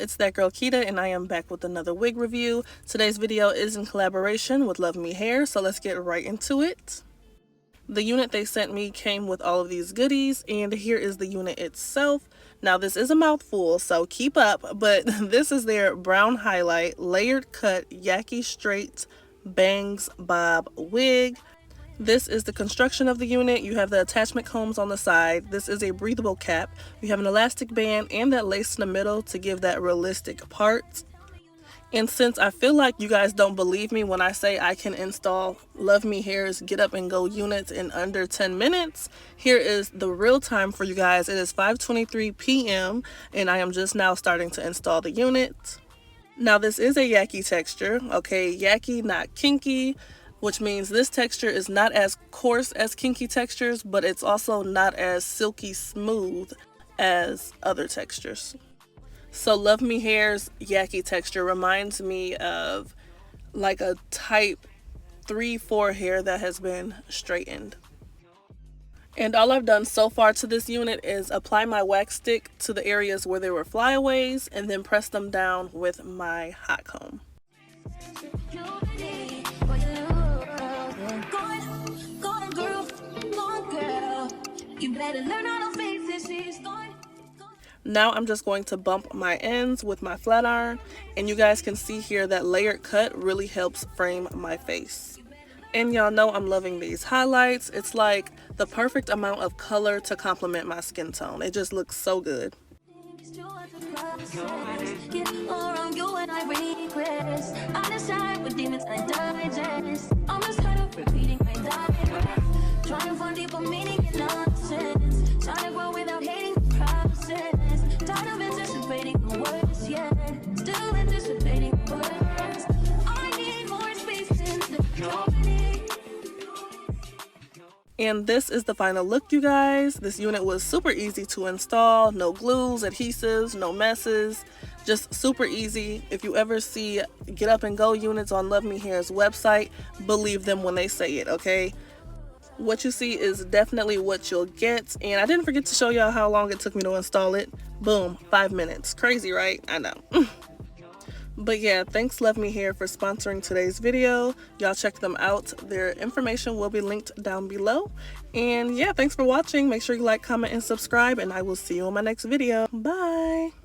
it's Thatgirlkitaa and I am back with another wig review. Today's video is in collaboration with Luvme Hair, so let's get right into it. The unit they sent me came with all of these goodies, and here is the unit itself. Now this is a mouthful, so keep up, but this is their brown highlight, layered cut, Yaki straight bangs bob wig. This is the construction of the unit. You have the attachment combs on the side. This is a breathable cap. You have an elastic band and that lace in the middle to give that realistic part. And since I feel like you guys don't believe me when I say I can install Luvme Hair's Get Up and Go units in under 10 minutes, here is the real time for you guys. It is 5:23 p.m. and I am just now starting to install the unit. Now this is a Yaki texture, okay? Yaki, not kinky, which means this texture is not as coarse as kinky textures, but it's also not as silky smooth as other textures. So Luvme Hair's Yaki texture reminds me of like a type 3-4 hair that has been straightened. And all I've done so far to this unit is apply my wax stick to the areas where there were flyaways and then press them down with my hot comb. Now I'm just going to bump my ends with my flat iron, and you guys can see here that layered cut really helps frame my face. And y'all know I'm loving these highlights. It's like the perfect amount of color to complement my skin tone. It just looks so good. And this is the final look, you guys. This unit was super easy to install. No glues, adhesives, no messes. Just super easy. If you ever see Get Up and Go units on Luvme Hair's website, believe them when they say it, okay? What you see is definitely what you'll get. And I didn't forget to show y'all how long it took me to install it. Boom, 5 minutes. Crazy, right? I know. But yeah, thanks Luvme Hair for sponsoring today's video. Y'all check them out. Their information will be linked down below. And yeah, thanks for watching. Make sure you like, comment, and subscribe, and I will see you on my next video. Bye!